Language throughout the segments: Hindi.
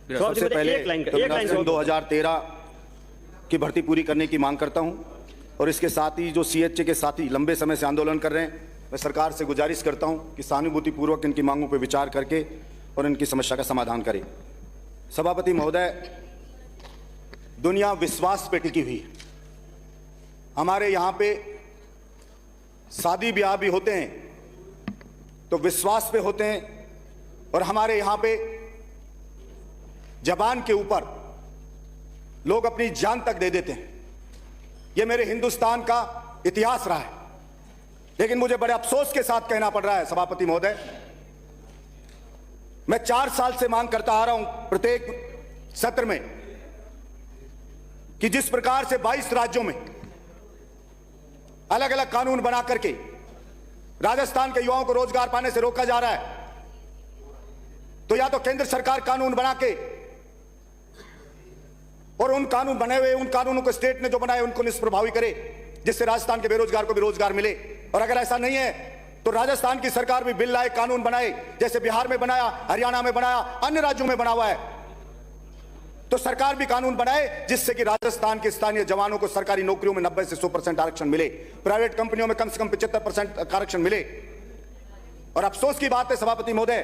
सबसे पहले 2013 की भर्ती पूरी करने की मांग करता हूं और इसके साथ ही जो सीएचए के साथी लंबे समय से आंदोलन कर रहे हैं, मैं सरकार से गुजारिश करता हूं कि सहानुभूतिपूर्वक इनकी मांगों पर विचार करके और इनकी समस्या का समाधान करें। सभापति महोदय, दुनिया विश्वास पे टिकी हुई है। हमारे यहाँ पे शादी ब्याह भी होते हैं तो विश्वास पे होते हैं और हमारे यहाँ पे जबान के ऊपर लोग अपनी जान तक दे देते हैं। ये मेरे हिंदुस्तान का इतिहास रहा है, लेकिन मुझे बड़े अफसोस के साथ कहना पड़ रहा है सभापति महोदय, मैं 4 साल से मांग करता आ रहा हूं प्रत्येक सत्र में कि जिस प्रकार से 22 राज्यों में अलग अलग कानून बना करके राजस्थान के युवाओं को रोजगार पाने से रोका जा रहा है, तो या तो केंद्र सरकार कानून बना के और उन कानून बने हुए उन कानूनों को स्टेट ने जो बनाए उनको निष्प्रभावी करे, जिससे राजस्थान के बेरोजगार को भी रोजगार मिले। और अगर ऐसा नहीं है तो राजस्थान की सरकार भी बिल लाए, कानून बनाए, जैसे बिहार में बनाया, हरियाणा में बनाया, अन्य राज्यों में बना हुआ है, तो सरकार भी कानून बनाए जिससे कि राजस्थान के स्थानीय जवानों को सरकारी नौकरियों में 90 से 100% आरक्षण मिले, प्राइवेट कंपनियों में कम से कम 75% आरक्षण मिले। और अफसोस की बात है सभापति महोदय,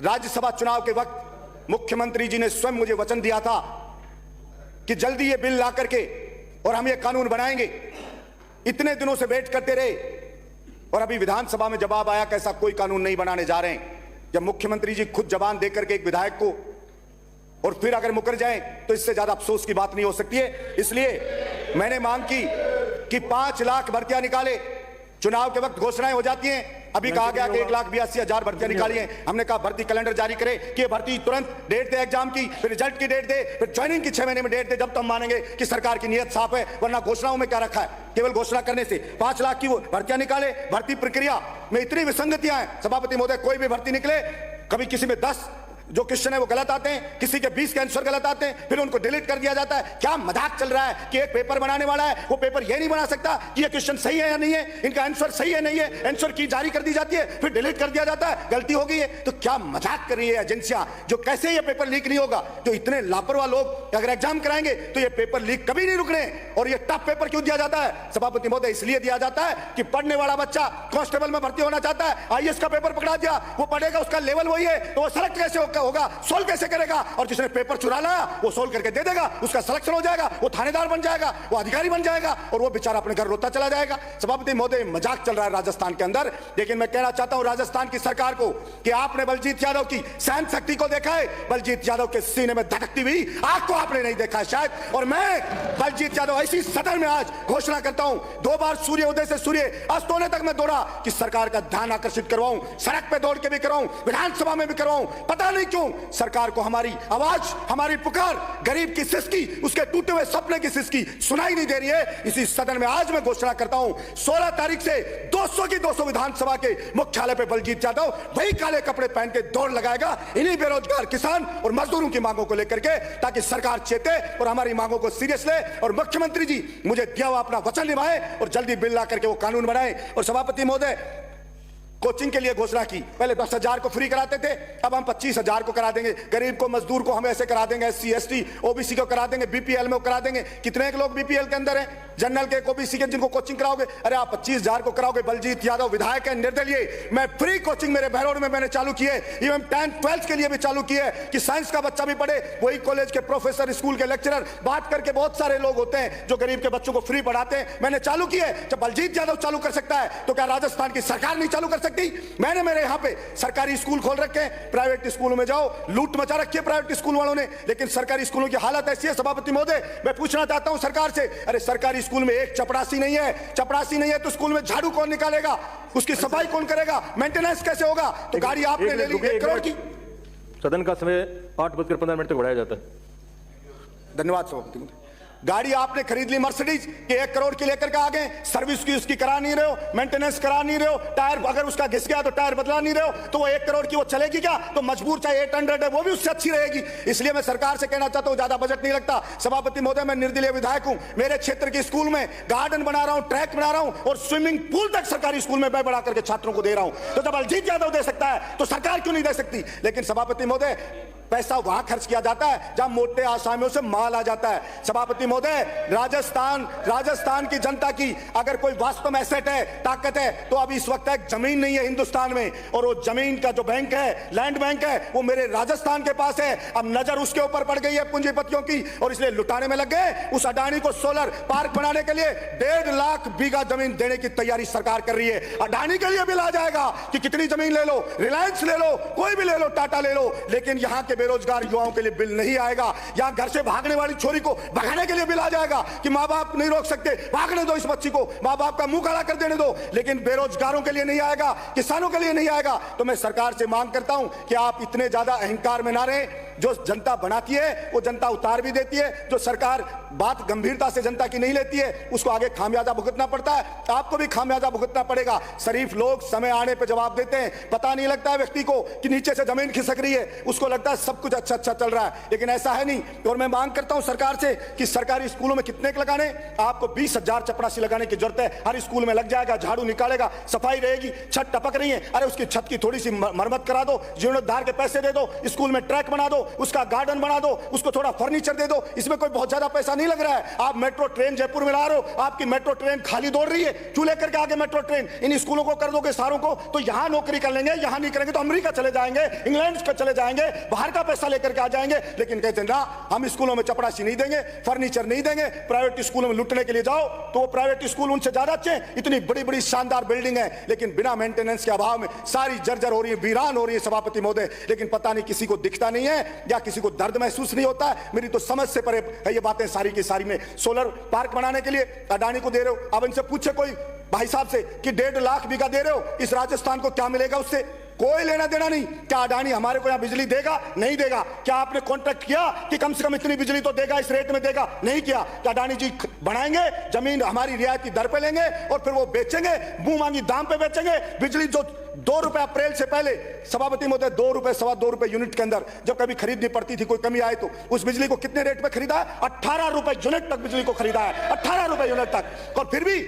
राज्यसभा चुनाव के वक्त मुख्यमंत्री जी ने स्वयं मुझे वचन दिया था कि जल्दी ये बिल ला करके और हम ये कानून बनाएंगे। इतने दिनों से वेट करते रहे और अभी विधानसभा में जवाब आया कि ऐसा कोई कानून नहीं बनाने जा रहे हैं। जब मुख्यमंत्री जी खुद जबान देकर के एक विधायक को और फिर अगर मुकर जाएं तो इससे ज्यादा अफसोस की बात नहीं हो सकती है। इसलिए मैंने मांग की कि 5 लाख भर्तियां निकाले। चुनाव के वक्त घोषणाएं हो जाती हैं, अभी कहा गया कि 1,82,000 भर्तियां निकाली हैं। हमने कहा भर्ती कैलेंडर जारी करे कि ये भर्ती तुरंत डेट दे एग्जाम की, फिर रिजल्ट की डेट दे, फिर ज्वाइनिंग की 6 महीने में डेट दे, जब तो हम मानेंगे कि सरकार की नीयत साफ है। वरना घोषणाओं में क्या रखा है, केवल घोषणा करने से 5 लाख की वो भर्तियां निकाले। भर्ती प्रक्रिया में इतनी विसंगतियां हैं सभापति महोदय, कोई भी भर्ती निकले, कभी किसी में 10 जो क्वेश्चन है वो गलत आते हैं, किसी के 20 के आंसर गलत आते हैं, फिर उनको डिलीट कर दिया जाता है। क्या मजाक चल रहा है कि एक पेपर बनाने वाला है, वो पेपर ये नहीं बना सकता कि ये क्वेश्चन सही है या नहीं है, इनका आंसर सही है नहीं है, आंसर की जारी कर दी जाती है, फिर डिलीट कर दिया जाता है, गलती हो गई है। तो क्या मजाक कर रही है एजेंसियां, जो कैसे ये पेपर लीक नहीं होगा। जो इतने लापरवाह लोग अगर एग्जाम कराएंगे तो ये पेपर लीक कभी नहीं रुकने। और ये टफ पेपर क्यों दिया जाता है सभापति महोदय, इसलिए दिया जाता है कि पढ़ने वाला बच्चा कांस्टेबल में भर्ती होना चाहता है, आईएएस का पेपर पकड़ा दिया, वो पढ़ेगा, उसका लेवल वही है, तो वो सेलेक्ट कैसे होगा, सोल्व कैसे करेगा। और जिसने पेपर चुरा लाया वो सोल्व करके दे देगा, उसका सिलेक्शन हो जाएगा, वो थानेदार बन जाएगा, वो अधिकारी बन जाएगा और वो बेचारा अपने घर रोता चला जाएगा। सभापति महोदय, मजाक चल रहा है राजस्थान के अंदर। लेकिन मैं कहना चाहता हूं राजस्थान की सरकार को कि आपने बलजीत यादव की सहन शक्ति को देखा है, बलजीत यादव के सीने में धड़कती हुई आग को आपने नहीं देखा है शायद। और मैं बलजीत यादव ऐसी सदन में आज घोषणा करता हूं, 2 बार सूर्य उदय से सूर्य अस्त होने तक मैं दौड़ा कि सरकार का ध्यान आकर्षित करवाऊं, सड़क पे दौड़ के भी करवाऊं, विधानसभा में भी करवाऊं। पता नहीं क्यों सरकार को हमारी आवाज, हमारी पुकार, गरीब की सिसकी, उसके टूटे हुए सपने की सिसकी सुनाई नहीं दे रही है। इसी सदन में आज मैं घोषणा करता हूं 16 तारीख से 200 की 200 विधानसभा के मुख्यालय पे बलजीत यादव वही काले कपड़े पहन के दौड़ लगाएगा इन्हीं बेरोजगार किसान और मजदूरों की मांगों को लेकर के, ताकि सरकार चेते और हमारी मांगों को सीरियस ले और मुख्यमंत्री जी मुझे दिया हुआ अपना वचन निभाए और जल्दी बिल ला करके वो कानून बनाए। और सभापति महोदय, कोचिंग के लिए घोषणा की, पहले 10,000 को फ्री कराते थे, अब हम 25,000 को करा देंगे। गरीब को, मजदूर को हम ऐसे करा देंगे, SC ST OBC को करा देंगे, BPL में करा देंगे। कितने लोग BPL के अंदर हैं, जनरल के, OBC के, जिनको कोचिंग कराओगे? अरे आप 25,000 को कराओगे। बलजीत यादव विधायक है, निर्दलीय, मैं फ्री कोचिंग मेरे बहरोड में मैंने चालू की है, इवन 10th 12th के लिए भी चालू की है कि साइंस का बच्चा भी पढ़े। वही कॉलेज के प्रोफेसर, स्कूल के लेक्चरर, बात करके बहुत सारे लोग होते हैं जो गरीब के बच्चों को फ्री पढ़ाते हैं, मैंने चालू की है। जब बलजीत यादव चालू कर सकता है तो क्या राजस्थान की सरकार नहीं चालू कर सकती? मैंने मेरे यहाँ पे सरकारी स्कूल खोल रखे हैं, प्राइवेट स्कूलों में जाओ, लूट मचा रखी है प्राइवेट स्कूल वालों ने, लेकिन सरकारी स्कूलों की हालत ऐसी है सभापति महोदय। मैं पूछना चाहता हूं सरकार से, अरे सरकारी स्कूल में एक चपरासी नहीं है, चपरासी नहीं है तो स्कूल में झाड़ू कौन निकालेगा, उसकी सफाई कौन करेगा, मेंटेनेंस कैसे होगा? तो गाड़ी आपने ले ली 1 करोड़ की। सदन का समय 8:15 तक बढ़ाया जाता है। धन्यवाद सभापति महोदय। गाड़ी आपने खरीद ली मर्सिडीज कि 1 करोड़ की लेकर के आ गए, सर्विस की उसकी करा नहीं रहे हो, मेंटेनेंस करा नहीं रहे हो, टायर अगर उसका घिस गया तो टायर बदला नहीं रहे हो, तो वो 1 करोड़ की वो चलेगी क्या? तो मजबूर चाहे 800 है वो भी उससे अच्छी रहेगी। इसलिए मैं सरकार से कहना चाहता हूं ज्यादा बजट नहीं लगता। सभापति महोदय, मैं निर्दलीय विधायक हूं, मेरे क्षेत्र के स्कूल में गार्डन बना रहा हूं, ट्रैक बना रहा हूं और स्विमिंग पूल तक सरकारी स्कूल में मैं बना करके छात्रों को दे रहा हूं। तो जब अजीत यादव दे सकता है तो सरकार क्यों नहीं दे सकती? लेकिन सभापति महोदय, पैसा वहां खर्च किया जाता है जहां मोटे आसामियों से माल आ जाता है। सभापति महोदय, राजस्थान की जनता की अगर कोई वास्तव में एसेट है, ताकत है, तो अभी इस वक्त एक जमीन नहीं है हिंदुस्तान में, और वो जमीन का जो बैंक है, लैंड बैंक है, वो मेरे राजस्थान के पास है। अब नजर उसके ऊपर पड़ गई है पूंजीपतियों की, और इसलिए लुटाने में लग गए। उस अडानी को सोलर पार्क बनाने के लिए 1.5 लाख बीघा जमीन देने की तैयारी सरकार कर रही है। अडानी के लिए बिल आ जाएगा कि कितनी जमीन ले लो, रिलायंस ले लो, कोई भी ले लो, टाटा ले लो, लेकिन यहां के बेरोजगार युवाओं के लिए बिल नहीं आएगा। यहां घर से भागने वाली छोरी को भगाने के लिए बिल आ जाएगा कि मां बाप नहीं रोक सकते, भागने दो इस बच्ची को, मां बाप का मुंह काला कर देने दो, लेकिन बेरोजगारों के लिए नहीं आएगा, किसानों के लिए नहीं आएगा। तो मैं सरकार से मांग करता हूं कि आप इतने ज्यादा अहंकार में ना रहें। जो जनता बनाती है वो जनता उतार भी देती है। जो सरकार बात गंभीरता से जनता की नहीं लेती है उसको आगे खामियाजा भुगतना पड़ता है। आपको भी खामियाजा भुगतना पड़ेगा। शरीफ लोग समय आने पर जवाब देते हैं। पता नहीं लगता है व्यक्ति को कि नीचे से जमीन खिसक रही है, उसको लगता है सब कुछ अच्छा चल रहा है, लेकिन ऐसा है नहीं। और मैं मांग करता हूं सरकार से कि सरकारी स्कूलों में कितने लगाने, आपको 20,000 चपरासी लगाने की जरूरत है। हर स्कूल में लग जाएगा, झाड़ू निकालेगा, सफाई रहेगी। छत टपक रही है, अरे उसकी छत की थोड़ी सी मरम्मत करा दो, जीर्णोद्धार के पैसे दे दो, स्कूल में ट्रैक बना दो, उसका गार्डन बना दो, उसको थोड़ा फर्नीचर दे दो। इसमें कोई बहुत ज्यादा पैसा नहीं लग रहा है। आप मेट्रो ट्रेन जयपुर में ला रहे हो, आपकी मेट्रो ट्रेन खाली दौड़ रही है, क्यों लेकर के आगे मेट्रो ट्रेन? इन स्कूलों को कर दोगे सारों को, तो यहां नौकरी कर लेंगे, यहां नहीं करेंगे तो अमेरिका चले जाएंगे, इंग्लैंड का चले जाएंगे, बाहर का पैसा लेकर के आ जाएंगे। लेकिन कहते हैं ना, हम स्कूलों में चपरासी नहीं देंगे, फर्नीचर नहीं देंगे। प्राइवेट स्कूलों में लुटने के लिए जाओ तो वो प्राइवेट स्कूल उनसे ज्यादा अच्छे हैं। इतनी बड़ी बड़ी शानदार बिल्डिंग है, लेकिन बिना मेंटेनेंस के अभाव में सारी जर्जर हो रही है, वीरान हो रही है सभापति महोदय। लेकिन पता नहीं किसी को दिखता नहीं है या किसी को दर्द महसूस नहीं होता है। मेरी तो समझ से परे है ये बातें सारी की सारी। में सोलर पार्क बनाने के लिए अडानी को दे रहे हो। अब इनसे पूछे कोई भाई साहब से कि 1.5 लाख बीघा दे रहे हो, इस राजस्थान को क्या मिलेगा उससे? कोई लेना देना नहीं। क्या अडानी हमारे को यहां बिजली देगा? नहीं देगा। क्या आपने कॉन्ट्रैक्ट किया कि कम से कम इतनी बिजली तो देगा, इस रेट में देगा? नहीं किया। क्या अडानी जी बनाएंगे, जमीन हमारी रियायती दर पे लेंगे और फिर वो बेचेंगे, मुंह मांगी दाम पे बेचेंगे। बिजली जो 2 रुपए अप्रैल से पहले सभापति महोदय 2 रुपए 2.25 रुपए यूनिट के अंदर जब कभी खरीदनी पड़ती थी, कोई कमी आए तो उस बिजली को कितने रेट पे खरीदा है? 18 रुपए यूनिट तक बिजली को खरीदा है, 18 रुपए यूनिट तक। और फिर भी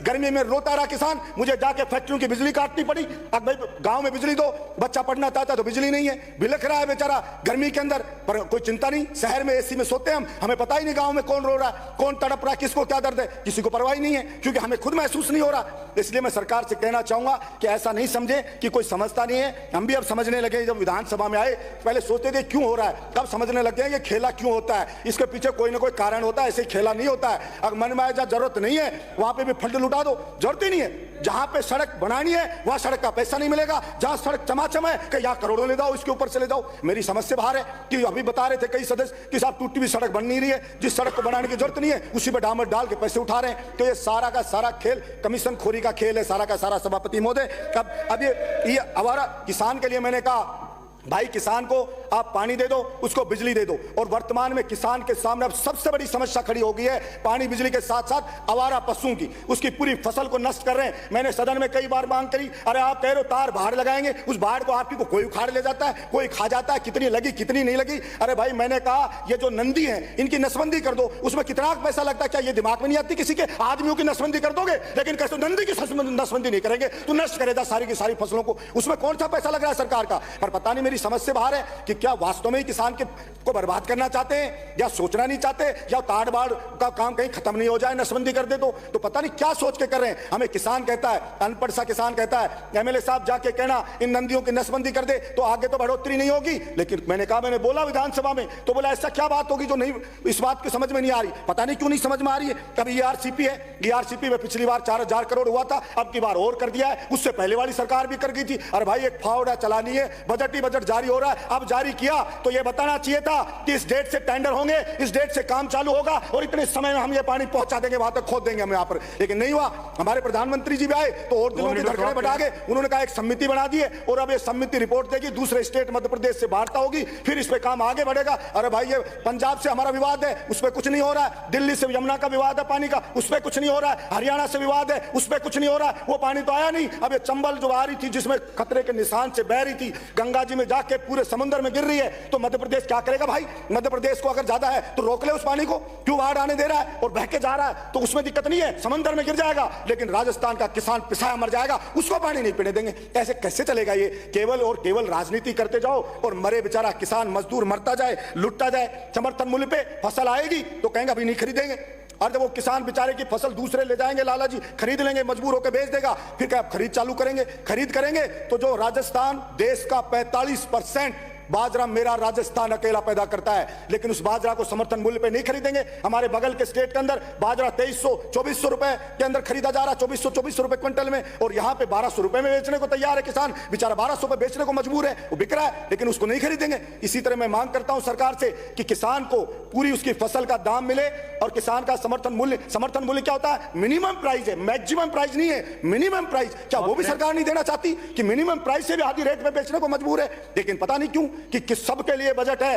गर्मी में रोता रहा किसान, मुझे जाके फैक्ट्रियों की बिजली काटनी पड़ी। अब भाई गांव में बिजली दो, बच्चा पढ़ना चाहता तो बिजली नहीं है, बिलख रहा है बेचारा गर्मी के अंदर, पर कोई चिंता नहीं। शहर में एसी में सोते हैं हम, हमें पता ही नहीं गांव में कौन रो रहा है, कौन तड़प रहा है, किसको क्या दर्द है, किसी को परवाह नहीं है, क्योंकि हमें खुद महसूस नहीं हो रहा। इसलिए मैं सरकार से कहना चाहूंगा कि ऐसा नहीं समझे कि कोई समझता नहीं है। हम भी अब समझने लगे। जब विधानसभा में आए पहले सोचते थे क्यों हो रहा है, तब समझने लग गए ये खेला क्यों होता है, इसके पीछे कोई ना कोई कारण होता है, ऐसे खेला नहीं होता है। अगर मन में जहाँ जरूरत नहीं है वहां पे भी फंड लुटा दो, जरूरत नहीं है। जहां पे सड़क बनानी है वहां सड़क का पैसा नहीं मिलेगा, जहां सड़क चमाचम है कि यहां करोड़ों ले जाओ, इसके ऊपर से ले जाओ। मेरी समझ से बाहर है कि अभी बता रहे थे कई सदस्य कि साहब टूटी हुई सड़क बन नहीं रही है, जिस सड़क को बनाने की जरूरत नहीं है उसी पे डामर डाल के पैसे उठा रहे हैं। तो ये सारा का सारा खेल कमीशन खोरी का खेल है, सारा का सारा सभापति महोदय। अब ये आवारा किसान के लिए मैंने कहा भाई किसान को आप पानी दे दो, उसको बिजली दे दो। और वर्तमान में किसान के सामने अब सबसे बड़ी समस्या खड़ी हो गई है पानी बिजली के साथ साथ आवारा पशुओं की, उसकी पूरी फसल को नष्ट कर रहे हैं। मैंने सदन में कई बार मांग करी, अरे आप कह रहे हो तार बाहर लगाएंगे, उस बाहर को आपकी को कोई उखाड़ ले जाता है, कोई खा जाता है, कितनी लगी कितनी नहीं लगी। अरे भाई मैंने कहा ये जो नंदी है इनकी नसबंदी कर दो, उसमें कितना पैसा लगता है, क्या ये दिमाग में नहीं आती किसी के? आदमियों की नसबंदी कर दोगे, लेकिन कैसे नंदी की नसबंदी नहीं करेंगे तो नष्ट करेगा सारी की सारी फसलों को, उसमें कौन सा पैसा लग रहा है सरकार का? पर पता नहीं मेरी समझ से बाहर है कि क्या वास्तव में ही किसान को बर्बाद करना चाहते हैं या सोचना नहीं चाहते, या ताड़ बाड़ का काम कहीं खत्म नहीं हो जाए, नसबंदी कर दे तो पता नहीं क्या सोच के कर रहे हैं। हमें किसान कहता है, अनपढ़ सा किसान कहता है एमएलए साहब जाके कहना इन नंदियों की नसबंदी कर दे तो आगे तो बढ़ोतरी नहीं होगी। लेकिन मैंने कहा, मैंने बोला विधानसभा में तो बोला ऐसा क्या बात होगी जो नहीं, इस बात की समझ में नहीं आ रही। पता नहीं क्यों नहीं समझ में आ रही है। कभी ईआरसीपी है, ईआरसीपी में पिछली बार 4,000 करोड़ हुआ था, अब की बार और कर दिया है, उससे पहले वाली सरकार भी कर गई थी। अरे भाई एक फावड़ा चलानी है, बजट ही बजट जारी हो रहा है, अब जारी जारी किया तो यह बताना चाहिए था कि इस डेट से टेंडर होंगे, इस डेट से काम चालू होगा और इतने समय में हम ये पानी पहुंचा देंगे, वहां तक खोद देंगे हम यहाँ पर। लेकिन नहीं हुआ। हमारे प्रधानमंत्री जी भी आए तो और दिनों की धड़कनें बढ़ा गए। उन्होंने कहा एक समिति बना दी है और अब ये समिति रिपोर्ट देगी, दूसरे स्टेट मध्य प्रदेश से वार्ता होगी, फिर इस पे काम आगे बढ़ेगा। अरे भाई ये पंजाब से हमारा विवाद है, उस पर कुछ नहीं हो रहा है। दिल्ली से यमुना का विवाद है पानी का, उस पर कुछ नहीं हो रहा है। हरियाणा से विवाद है, उस पर कुछ नहीं हो रहा है। वो पानी तो आया नहीं। अब ये चंबल जो आ रही थी जिसमें खतरे के निशान से बह रही थी, गंगा जी में जाके पूरे समुद्र में गिर रही है, तो मध्य प्रदेश क्या करेगा भाई? मध्य प्रदेश को अगर ज्यादा है तो रोक ले उस पानी को, क्यों बाढ़ आने दे रहा है? और बह के जा रहा है तो उसमें दिक्कत नहीं है, समुद्र में गिर जाएगा, लेकिन राजस्थान का किसान पिसाया मर जाएगा, उसको पानी नहीं पीने देंगे। ऐसे कैसे चलेगा? ये केवल और केवल राजनीति करते जाओ और मरे बेचारा किसान मजदूर मरता जाए, लुटता जाए। समर्थन मूल्य पे फसल आएगी तो कहेंगे अभी नहीं खरीदेंगे, और जब वो किसान बेचारे की फसल दूसरे ले जाएंगे, लाला जी खरीद लेंगे, मजबूर होकर बेच देगा, फिर क्या खरीद चालू करेंगे? खरीद करेंगे तो जो राजस्थान देश का 45% बाजरा मेरा राजस्थान अकेला पैदा करता है, लेकिन उस बाजरा को समर्थन मूल्य पे नहीं खरीदेंगे। हमारे बगल के स्टेट के अंदर बाजरा 2300-2400 रुपए के अंदर खरीदा जा रहा है, 2400 रुपए क्विंटल में, और यहाँ पे 1200 रुपए में बेचने को तैयार है किसान। बेचारा 1200 पे बेचने को मजबूर है, वो बिक रहा है, लेकिन उसको नहीं खरीदेंगे। इसी तरह मैं मांग करता हूं सरकार से कि किसान को पूरी उसकी फसल का दाम मिले और किसान का समर्थन मूल्य क्या होता है? मिनिमम प्राइस है, मैक्सिमम प्राइस नहीं है, मिनिमम प्राइस। क्या वो भी सरकार नहीं देना चाहती कि मिनिमम प्राइस से भी आधी रेट पे बेचने को मजबूर है? लेकिन पता नहीं क्यों कि सबके लिए बजट है,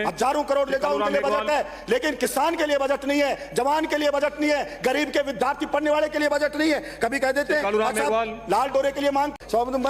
हजारों करोड़ ले जाओ उनके लिए बजट है, लेकिन किसान के लिए बजट नहीं है, जवान के लिए बजट नहीं है, गरीब के विद्यार्थी पढ़ने वाले के लिए बजट नहीं है। कभी कह देते हैं लाल डोरे के लिए मांग,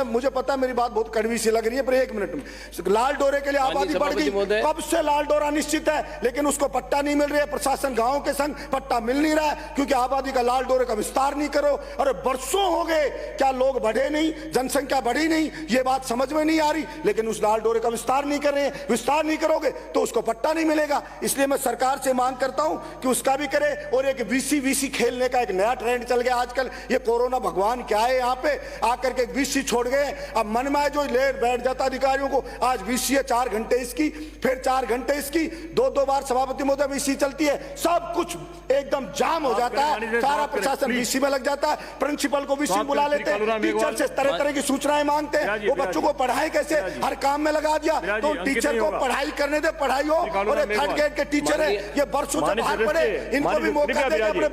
मुझे पता है मेरी बात बहुत कड़वी सी लग रही है, पर एक मिनट में, लाल डोरे के लिए आबादी बढ़ गई, कब से लाल डोरा निश्चित है, लेकिन उसको पट्टा नहीं मिल रही है। प्रशासन गांव के संग पट्टा मिल नहीं रहा है क्योंकि आबादी का लाल डोरे का विस्तार नहीं करो। अरे बरसों हो गए, क्या लोग बढ़े नहीं, जनसंख्या बढ़ी नहीं, ये बात समझ में नहीं आ रही, लेकिन उस लाल डोरे का विस्तार नहीं कर रहे हैं। विस्तार नहीं करोगे तो उसको पट्टा नहीं मिलेगा। इसलिए मैं सरकार से मांग करता हूं कि उसका भी करे। और एक वीसी खेलने का एक नया ट्रेंड चल गया आजकल। ये कोरोना भगवान क्या है, यहाँ पे आकर के वीसी छोड़ गए। अब मन में जो ले बैठ जाता अधिकारियों को, आज वीसी है 4 घंटे इसकी, फिर 4 घंटे इसकी, 2 बार सभापति महोदय वीसी चलती है, सब कुछ एकदम जाम हो जाता है, सारा प्रशासन वीसी में लग जाता है। प्रिंसिपल को वीसी बुला लेते हैं, टीचर से तरह तरह की सूचनाएं मांगते हैं, वो बच्चों को पढ़ाए कैसे, हर काम में लगा दिया। तो टीचर को पढ़ाई करने दे, पढ़ाई हो। और थर्ड ग्रेड के टीचर है, ये बरसों से बाहर पड़े, इनको भी मौका देगा अपने